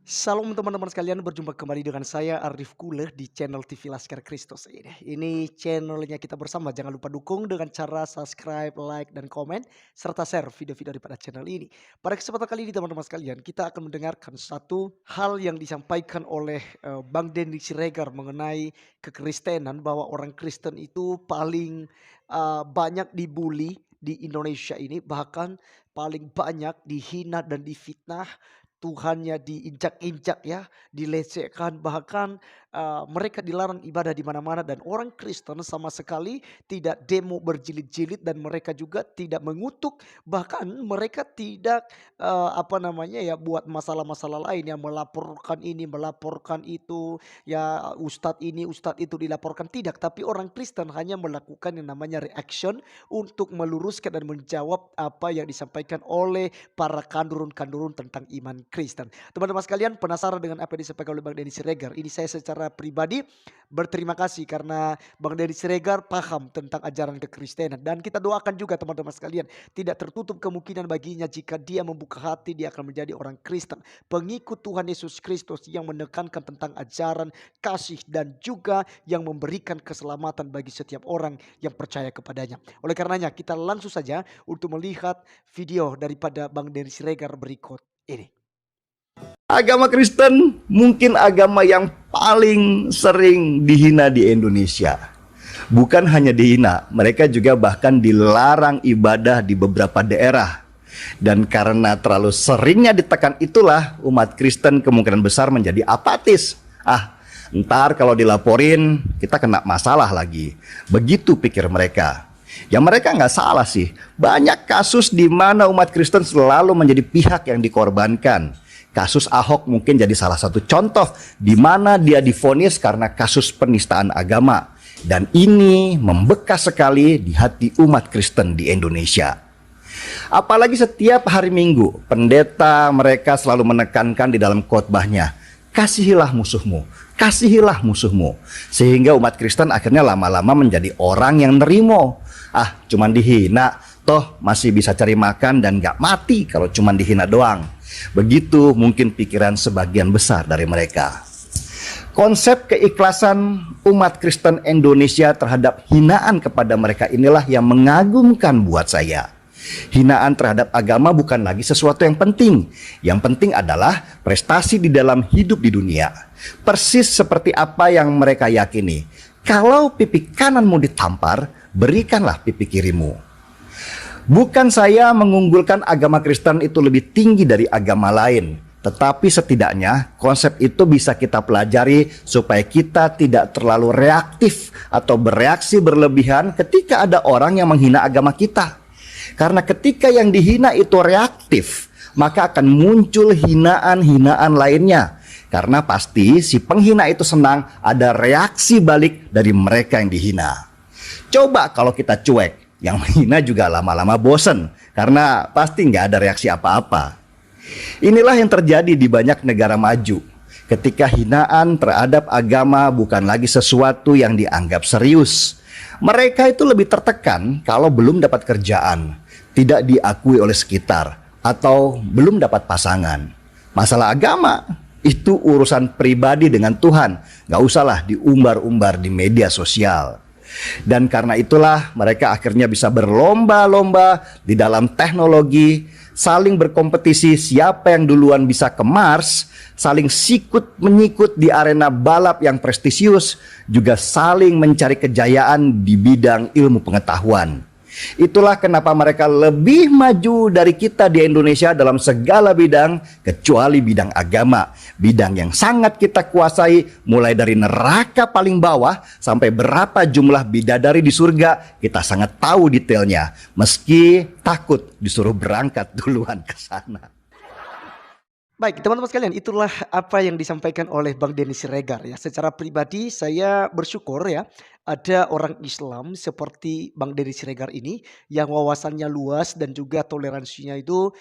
Salam teman-teman sekalian, berjumpa kembali dengan saya Arif Kule di channel TV Laskar Kristus ini. Ini channelnya kita bersama, jangan lupa dukung dengan cara subscribe, like, dan komen, serta share video-video daripada channel ini. Pada kesempatan kali ini teman-teman sekalian, kita akan mendengarkan satu hal yang disampaikan oleh Bang Denny Siregar mengenai kekristenan, bahwa orang Kristen itu paling banyak dibully di Indonesia ini, bahkan paling banyak dihina dan difitnah. Tuhannya diinjak-injak ya, dilecehkan, bahkan mereka dilarang ibadah di mana-mana dan orang Kristen sama sekali tidak demo berjilid-jilid dan mereka juga tidak mengutuk, bahkan mereka tidak apa namanya ya, buat masalah-masalah lain yang melaporkan ini, melaporkan itu, ya ustadz ini, ustadz itu dilaporkan, tidak, tapi orang Kristen hanya melakukan yang namanya reaction untuk meluruskan dan menjawab apa yang disampaikan oleh para kandurun-kandurun tentang iman Kristen. Teman-teman sekalian, penasaran dengan apa yang disampaikan oleh Bang Denny Siregar? Ini saya secara pribadi berterima kasih karena Bang Denny Siregar paham tentang ajaran kekristenan, dan kita doakan juga teman-teman sekalian, tidak tertutup kemungkinan baginya jika dia membuka hati, dia akan menjadi orang Kristen, pengikut Tuhan Yesus Kristus yang menekankan tentang ajaran kasih dan juga yang memberikan keselamatan bagi setiap orang yang percaya kepadanya. Oleh karenanya kita langsung saja untuk melihat video daripada Bang Denny Siregar berikut ini. Agama Kristen mungkin agama yang paling sering dihina di Indonesia. Bukan hanya dihina, mereka juga bahkan dilarang ibadah di beberapa daerah. Dan karena terlalu seringnya ditekan itulah umat Kristen kemungkinan besar menjadi apatis. Ntar kalau dilaporin kita kena masalah lagi. Begitu pikir mereka. Ya mereka nggak salah sih. Banyak kasus di mana umat Kristen selalu menjadi pihak yang dikorbankan. Kasus Ahok mungkin jadi salah satu contoh di mana dia divonis karena kasus penistaan agama. Dan ini membekas sekali di hati umat Kristen di Indonesia. Apalagi setiap hari Minggu, pendeta mereka selalu menekankan di dalam khotbahnya, kasihilah musuhmu, kasihilah musuhmu. Sehingga umat Kristen akhirnya lama-lama menjadi orang yang nerimo. Cuman dihina, toh masih bisa cari makan dan gak mati kalau cuman dihina doang. Begitu mungkin pikiran sebagian besar dari mereka. Konsep keikhlasan umat Kristen Indonesia terhadap hinaan kepada mereka inilah yang mengagumkan buat saya. Hinaan terhadap agama bukan lagi sesuatu yang penting. Yang penting adalah prestasi di dalam hidup di dunia. Persis seperti apa yang mereka yakini. Kalau pipi kananmu ditampar, berikanlah pipi kirimu. Bukan saya mengunggulkan agama Kristen itu lebih tinggi dari agama lain. Tetapi setidaknya konsep itu bisa kita pelajari supaya kita tidak terlalu reaktif atau bereaksi berlebihan ketika ada orang yang menghina agama kita. Karena ketika yang dihina itu reaktif, maka akan muncul hinaan-hinaan lainnya. Karena pasti si penghina itu senang ada reaksi balik dari mereka yang dihina. Coba kalau kita cuek, yang menghina juga lama-lama bosen karena pasti nggak ada reaksi apa-apa. Inilah yang terjadi di banyak negara maju. Ketika hinaan terhadap agama bukan lagi sesuatu yang dianggap serius. Mereka itu lebih tertekan kalau belum dapat kerjaan, tidak diakui oleh sekitar, atau belum dapat pasangan. Masalah agama itu urusan pribadi dengan Tuhan, nggak usahlah diumbar-umbar di media sosial. Dan karena itulah mereka akhirnya bisa berlomba-lomba di dalam teknologi, saling berkompetisi siapa yang duluan bisa ke Mars, saling sikut-menyikut di arena balap yang prestisius, juga saling mencari kejayaan di bidang ilmu pengetahuan. Itulah kenapa mereka lebih maju dari kita di Indonesia dalam segala bidang, kecuali bidang agama. Bidang yang sangat kita kuasai, mulai dari neraka paling bawah sampai berapa jumlah bidadari di surga, kita sangat tahu detailnya. Meski takut disuruh berangkat duluan ke sana. Baik, teman-teman sekalian, itulah apa yang disampaikan oleh Bang Denny Siregar ya. Secara pribadi saya bersyukur ya, ada orang Islam seperti Bang Deddy Siregar ini yang wawasannya luas dan juga toleransinya itu,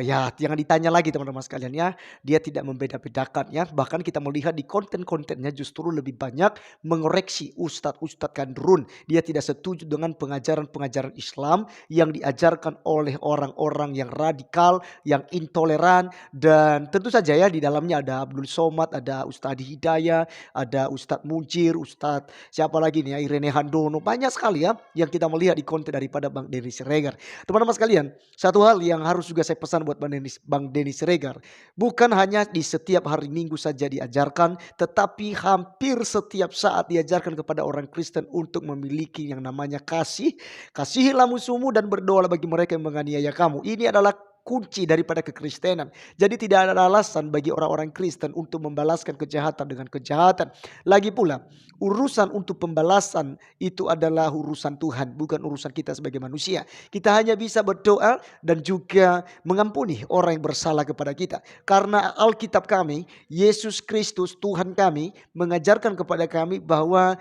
ya jangan ditanya lagi teman-teman sekalian ya. Dia tidak membeda-bedakan ya, bahkan kita melihat di konten-kontennya justru lebih banyak mengoreksi ustadz-ustadz kandrun. Dia tidak setuju dengan pengajaran-pengajaran Islam yang diajarkan oleh orang-orang yang radikal, yang intoleran, dan tentu saja ya di dalamnya ada Abdul Somad, ada Ustadz Hidayah, ada Ustadz Mujir, Ustadz siapa lagi nih ya, Irene Handono, banyak sekali ya yang kita melihat di konten daripada Bang Denny Siregar. Teman-teman sekalian, satu hal yang harus juga saya pesan buat Bang Denny Siregar, bukan hanya di setiap hari Minggu saja diajarkan, tetapi hampir setiap saat diajarkan kepada orang Kristen untuk memiliki yang namanya kasih. Kasihilah musuhmu dan berdoalah bagi mereka yang menganiaya kamu. Ini adalah kunci daripada kekristenan. Jadi tidak ada alasan bagi orang-orang Kristen untuk membalaskan kejahatan dengan kejahatan. Lagi pula, urusan untuk pembalasan itu adalah urusan Tuhan, bukan urusan kita sebagai manusia. Kita hanya bisa berdoa dan juga mengampuni orang yang bersalah kepada kita. Karena Alkitab kami, Yesus Kristus Tuhan kami mengajarkan kepada kami bahwa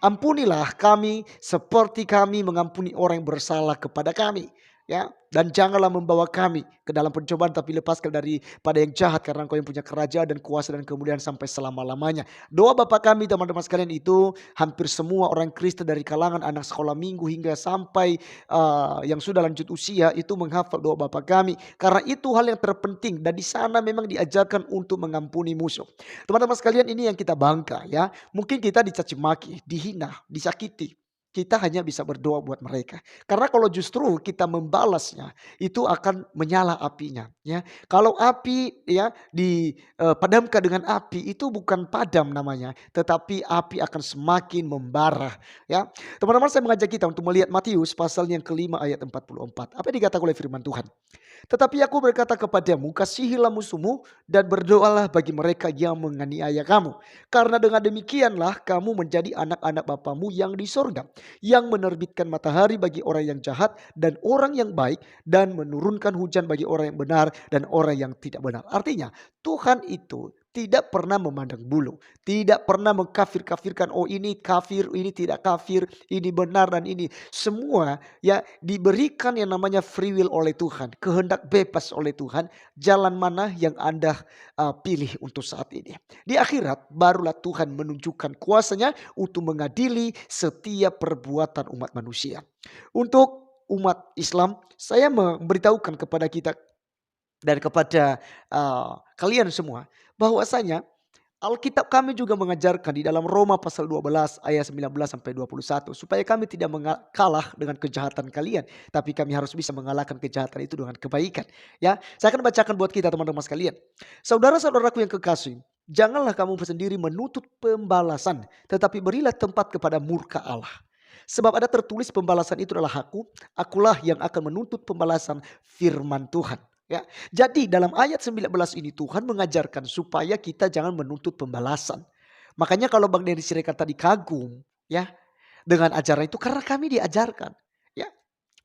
ampunilah kami seperti kami mengampuni orang yang bersalah kepada kami. Ya, dan janganlah membawa kami ke dalam pencobaan, tapi lepaskan daripada yang jahat, karena Engkau yang punya kerajaan dan kuasa dan kemuliaan sampai selama-lamanya. Doa Bapa kami teman-teman sekalian itu hampir semua orang Kristen dari kalangan anak sekolah minggu hingga sampai yang sudah lanjut usia itu menghafal doa Bapa kami, karena itu hal yang terpenting dan di sana memang diajarkan untuk mengampuni musuh. Teman-teman sekalian, ini yang kita bangga ya. Mungkin kita dicaci maki, dihina, disakiti. Kita hanya bisa berdoa buat mereka. Karena kalau justru kita membalasnya, itu akan menyala apinya. Ya, kalau api ya dipadamkan dengan api, itu bukan padam namanya, tetapi api akan semakin membara. Ya, teman-teman, saya mengajak kita untuk melihat Matius pasal yang kelima ayat 44. Apa yang dikatakan oleh firman Tuhan? Tetapi aku berkata kepadamu, kasihilah musuhmu dan berdoalah bagi mereka yang menganiaya kamu. Karena dengan demikianlah kamu menjadi anak-anak Bapamu yang di sorga, yang menerbitkan matahari bagi orang yang jahat dan orang yang baik, dan menurunkan hujan bagi orang yang benar dan orang yang tidak benar. Artinya Tuhan itu tidak pernah memandang bulu, tidak pernah mengkafir-kafirkan, oh ini kafir, ini tidak kafir, ini benar dan ini. Semua ya diberikan yang namanya free will oleh Tuhan, kehendak bebas oleh Tuhan, jalan mana yang Anda pilih untuk saat ini. Di akhirat barulah Tuhan menunjukkan kuasanya untuk mengadili setiap perbuatan umat manusia. Untuk umat Islam, saya memberitahukan kepada kita dan kepada kalian semua bahwasanya Alkitab kami juga mengajarkan di dalam Roma pasal 12 ayat 19 sampai 21 supaya kami tidak kalah dengan kejahatan kalian, tapi kami harus bisa mengalahkan kejahatan itu dengan kebaikan. Ya, saya akan bacakan buat kita teman-teman sekalian. Saudara-saudaraku yang kekasih, janganlah kamu sendiri menuntut pembalasan, tetapi berilah tempat kepada murka Allah. Sebab ada tertulis pembalasan itu adalah akulah yang akan menuntut pembalasan, firman Tuhan. Ya, jadi dalam ayat 19 ini Tuhan mengajarkan supaya kita jangan menuntut pembalasan. Makanya kalau Bang Denny Siregar tadi kagum ya dengan ajaran itu karena kami diajarkan. Ya,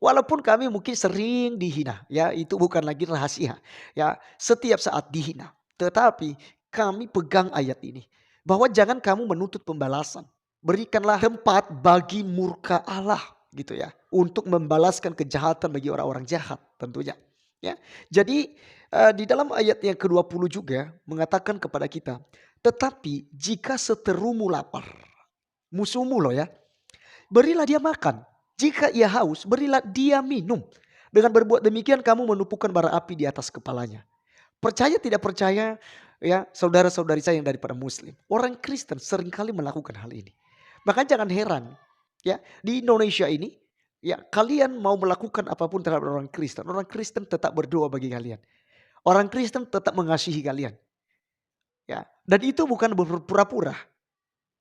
walaupun kami mungkin sering dihina, ya itu bukan lagi rahasia. Ya, setiap saat dihina. Tetapi kami pegang ayat ini bahwa jangan kamu menuntut pembalasan. Berikanlah tempat bagi murka Allah gitu ya, untuk membalaskan kejahatan bagi orang-orang jahat tentunya. Ya, jadi di dalam ayat yang ke-20 juga mengatakan kepada kita, tetapi jika seterumu lapar, musuhmu loh ya, berilah dia makan. Jika ia haus, berilah dia minum. Dengan berbuat demikian kamu menumpukan bara api di atas kepalanya. Percaya tidak percaya ya saudara-saudari saya yang daripada muslim, orang Kristen seringkali melakukan hal ini. Maka jangan heran ya di Indonesia ini ya, kalian mau melakukan apapun terhadap orang Kristen tetap berdoa bagi kalian. Orang Kristen tetap mengasihi kalian. Ya, dan itu bukan berpura-pura.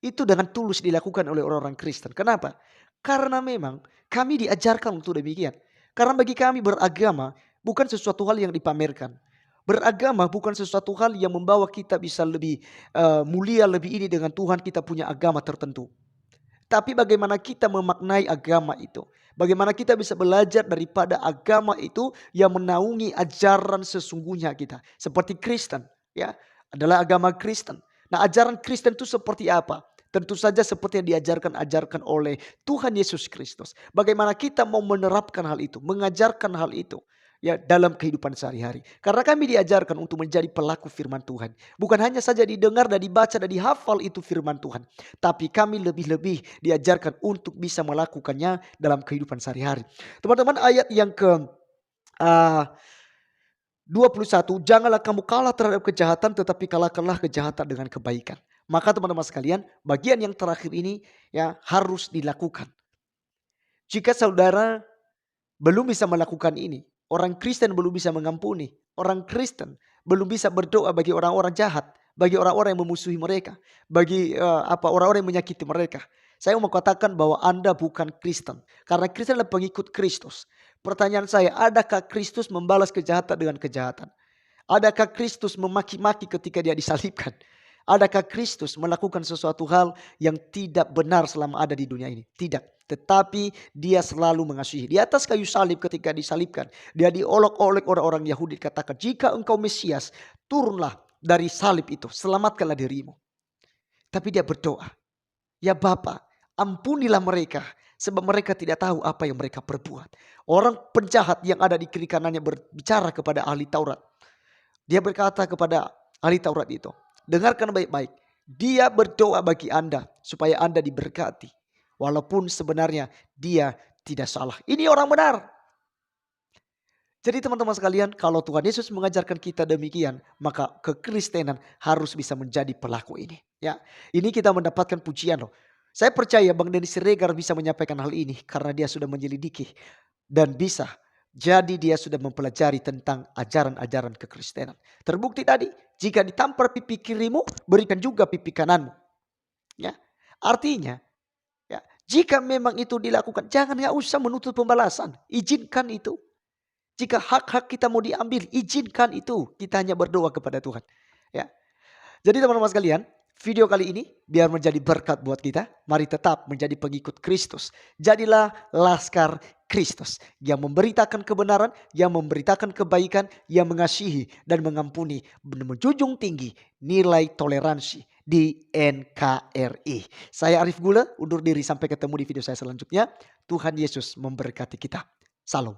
Itu dengan tulus dilakukan oleh orang-orang Kristen. Kenapa? Karena memang kami diajarkan untuk demikian. Karena bagi kami beragama bukan sesuatu hal yang dipamerkan. Beragama bukan sesuatu hal yang membawa kita bisa lebih mulia, lebih ini dengan Tuhan, kita punya agama tertentu. Tapi bagaimana kita memaknai agama itu. Bagaimana kita bisa belajar daripada agama itu yang menaungi ajaran sesungguhnya kita. Seperti Kristen ya, adalah agama Kristen. Nah, ajaran Kristen itu seperti apa? Tentu saja seperti yang diajarkan oleh Tuhan Yesus Kristus. Bagaimana kita mau menerapkan hal itu, mengajarkan hal itu ya dalam kehidupan sehari-hari. Karena kami diajarkan untuk menjadi pelaku firman Tuhan. Bukan hanya saja didengar dan dibaca dan dihafal itu firman Tuhan. Tapi kami lebih-lebih diajarkan untuk bisa melakukannya dalam kehidupan sehari-hari. Teman-teman, ayat yang ke 21, janganlah kamu kalah terhadap kejahatan, tetapi kalahkanlah kejahatan dengan kebaikan. Maka teman-teman sekalian, bagian yang terakhir ini ya harus dilakukan. Jika saudara belum bisa melakukan ini, orang Kristen belum bisa mengampuni, orang Kristen belum bisa berdoa bagi orang-orang jahat, bagi orang-orang yang memusuhi mereka, bagi orang-orang yang menyakiti mereka. Saya mau katakan bahwa Anda bukan Kristen, karena Kristen adalah pengikut Kristus. Pertanyaan saya, adakah Kristus membalas kejahatan dengan kejahatan? Adakah Kristus memaki-maki ketika dia disalibkan? Adakah Kristus melakukan sesuatu hal yang tidak benar selama ada di dunia ini? Tidak. Tetapi dia selalu mengasihi. Di atas kayu salib ketika disalibkan, dia diolok-olok orang-orang Yahudi, katakan, jika engkau Mesias, turunlah dari salib itu, selamatkanlah dirimu. Tapi dia berdoa, ya Bapa, ampunilah mereka, sebab mereka tidak tahu apa yang mereka perbuat. Orang penjahat yang ada di kiri kanannya berbicara kepada ahli Taurat. Dia berkata kepada ahli Taurat itu, dengarkan baik-baik. Dia berdoa bagi Anda supaya Anda diberkati. Walaupun sebenarnya dia tidak salah. Ini orang benar. Jadi teman-teman sekalian, kalau Tuhan Yesus mengajarkan kita demikian, maka kekristenan harus bisa menjadi pelaku ini. Ya, ini kita mendapatkan pujian loh. Saya percaya Bang Dennis Siregar bisa menyampaikan hal ini karena dia sudah menyelidiki dan bisa. Jadi dia sudah mempelajari tentang ajaran-ajaran kekristenan. Terbukti tadi, jika ditampar pipi kirimu, berikan juga pipi kananmu. Ya, artinya, ya, jika memang itu dilakukan, nggak usah menuntut pembalasan. Izinkan itu. Jika hak-hak kita mau diambil, izinkan itu. Kita hanya berdoa kepada Tuhan. Ya. Jadi teman-teman sekalian, video kali ini biar menjadi berkat buat kita. Mari tetap menjadi pengikut Kristus. Jadilah laskar Kristus yang memberitakan kebenaran, yang memberitakan kebaikan, yang mengasihi dan mengampuni, menjunjung tinggi nilai toleransi di NKRI. Saya Arif Gula, undur diri sampai ketemu di video saya selanjutnya. Tuhan Yesus memberkati kita. Salam.